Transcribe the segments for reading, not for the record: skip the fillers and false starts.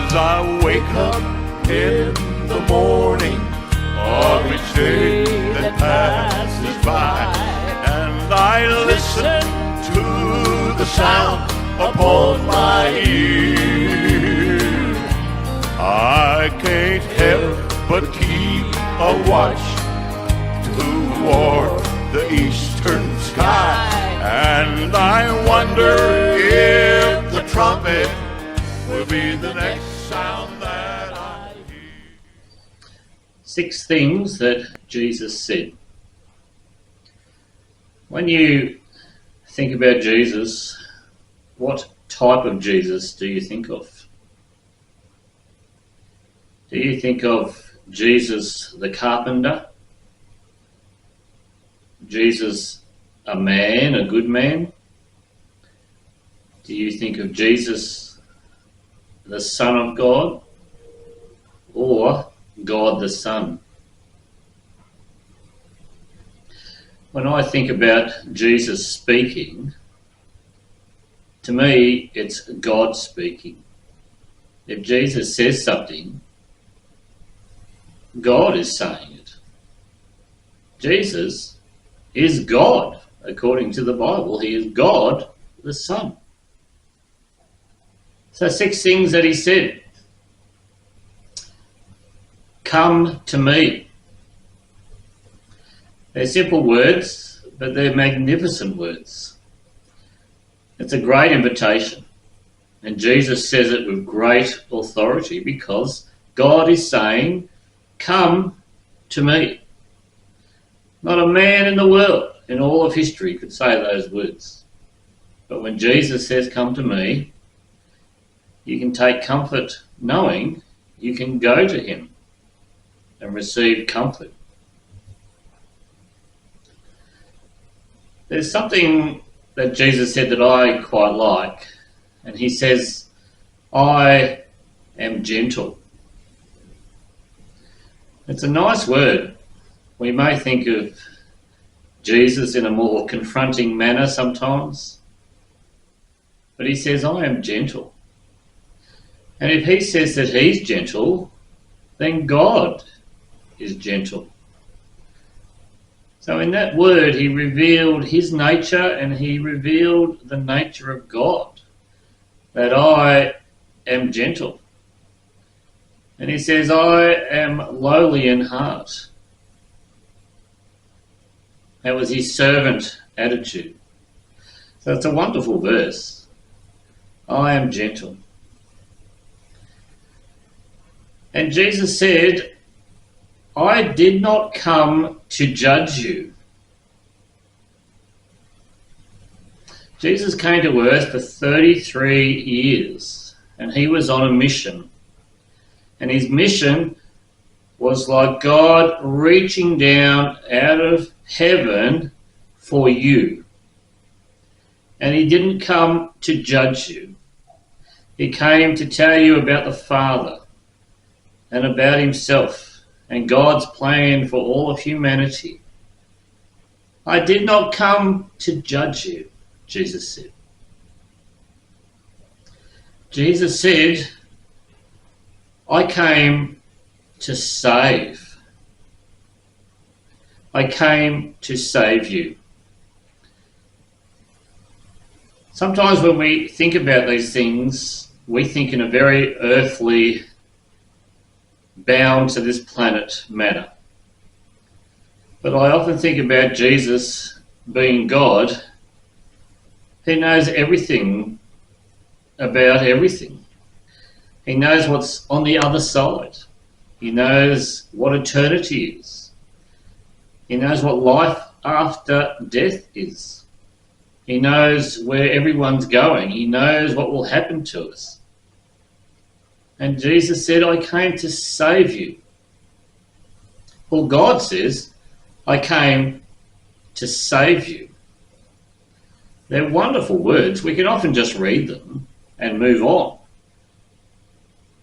as I wake up in the morning of each day that passes by, and I listen to the sound upon my ear. I can't help but keep a watch toward the eastern sky, and I wonder if the trumpet will be the next sound that I hear. 6 things that Jesus said. When you think about Jesus, what type of Jesus do you think of? Do you think of Jesus the carpenter? Jesus a man, a good man? Do you think of Jesus the Son of God, or God the Son? When I think about Jesus speaking, to me it's God speaking. If Jesus says something, God is saying it. Jesus is God, according to the Bible. He is God the Son. So 6 things that he said. Come to me. They're simple words, but they're magnificent words. It's a great invitation. And Jesus says it with great authority because God is saying, come to me. Not a man in the world, in all of history, could say those words. But when Jesus says, come to me, you can take comfort knowing you can go to him and receive comfort. There's something that Jesus said that I quite like, and he says, I am gentle. It's a nice word. We may think of Jesus in a more confronting manner sometimes, but he says, I am gentle. And if he says that he's gentle, then God is gentle. So in that word, he revealed his nature and he revealed the nature of God, that I am gentle. And he says, I am lowly in heart. That was his servant attitude. So it's a wonderful verse. I am gentle. And Jesus said, I did not come to judge you. Jesus came to earth for 33 years, and he was on a mission. And his mission was like God reaching down out of heaven for you. And he didn't come to judge you. He came to tell you about the Father and about himself and God's plan for all of humanity. I did not come to judge you, Jesus said. Jesus said, I came to save. I came to save you. Sometimes when we think about these things, we think in a very earthly, bound to this planet manner. But I often think about Jesus being God. He knows everything about everything. He knows what's on the other side. He knows what eternity is. He knows what life after death is. He knows where everyone's going. He knows what will happen to us. And Jesus said, I came to save you. Well, God says, I came to save you. They're wonderful words. We can often just read them and move on.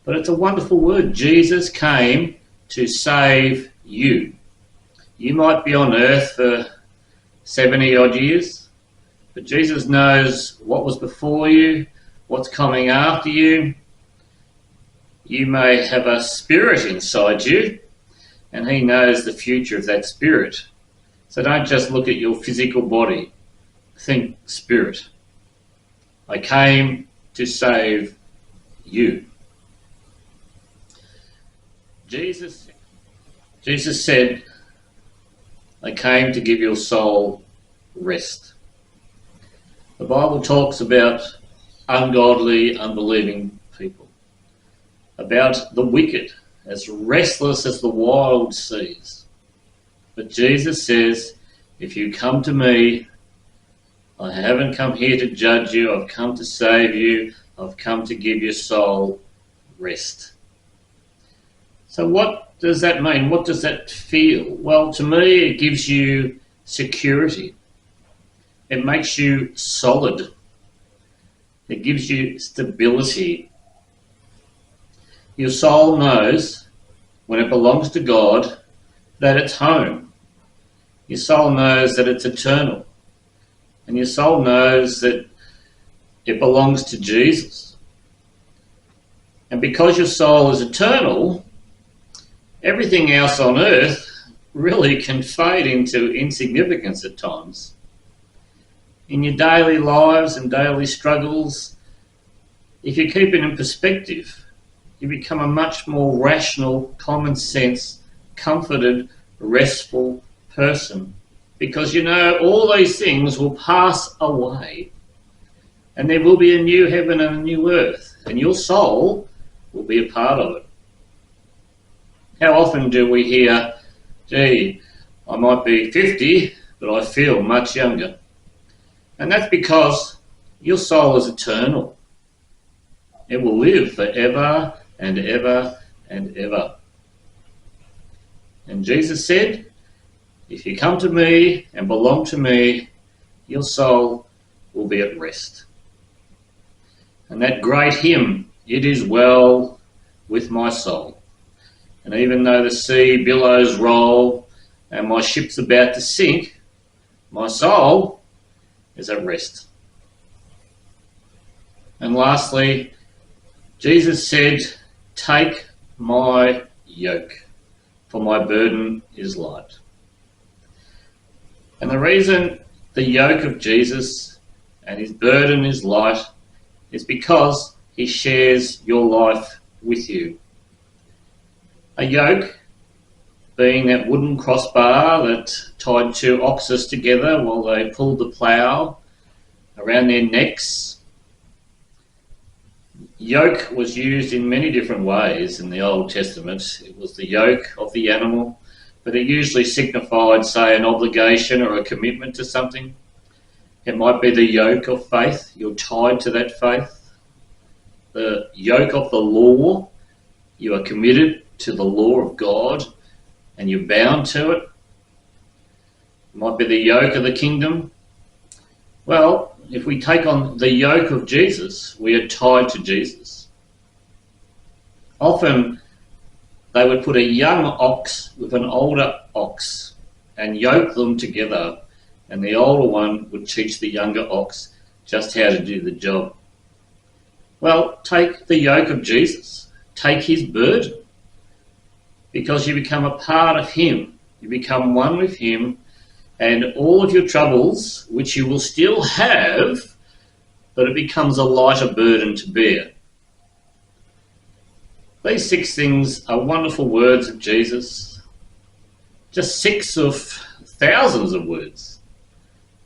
But it's a wonderful word. Jesus came to save you. You might be on earth for 70 odd years, but Jesus knows what was before you, what's coming after you. you may have a spirit inside you, and he knows the future of that spirit. So don't just look at your physical body. Think spirit. I came to save you. Jesus said, I came to give your soul rest. The Bible talks about ungodly, unbelieving people, about the wicked, as restless as the wild seas. But Jesus says, if you come to me, I haven't come here to judge you, I've come to save you, I've come to give your soul rest. So what does that mean? What does that feel? Well, to me, it gives you security. It makes you solid. It gives you stability. Your soul knows, when it belongs to God, that it's home. Your soul knows that it's eternal. And your soul knows that it belongs to Jesus. And because your soul is eternal, everything else on earth really can fade into insignificance at times. In your daily lives and daily struggles, if you keep it in perspective, you become a much more rational, common sense, comforted, restful person. Because you know all these things will pass away and there will be a new heaven and a new earth, and your soul will be a part of it. How often do we hear, gee, I might be 50, but I feel much younger? And that's because your soul is eternal. It will live forever and ever and ever. And Jesus said, if you come to me and belong to me, your soul will be at rest. And that great hymn, it is well with my soul. And even though the sea billows roll and my ship's about to sink, my soul is at rest. And lastly, Jesus said, take my yoke, for my burden is light. And the reason the yoke of Jesus and his burden is light is because he shares your life with you. A yoke being that wooden crossbar that tied two oxes together while they pulled the plough around their necks. Yoke was used in many different ways in the Old Testament. It was the yoke of the animal, but it usually signified, say, an obligation or a commitment to something. It might be the yoke of faith. You're tied to that faith. The yoke of the law. You are committed to the law of God and you're bound to it. It might be the yoke of the kingdom. Well, if we take on the yoke of Jesus, we are tied to Jesus. Often they would put a young ox with an older ox and yoke them together, and the older one would teach the younger ox just how to do the job. Well, take the yoke of Jesus, take his burden, because you become a part of him. You become one with him, and all of your troubles, which you will still have, but it becomes a lighter burden to bear. These 6 things are wonderful words of Jesus, just 6 of thousands of words,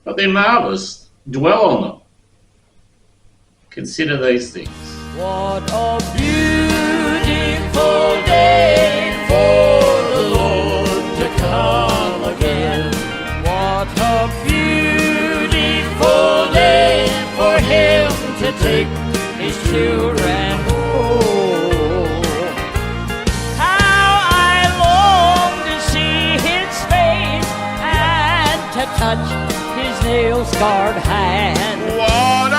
but they're marvellous. Dwell on them. Consider these things. What a beautiful day for the Lord to come again. What a beautiful day for him to take his children home. How I long to see his face and to touch his nail-scarred hand. What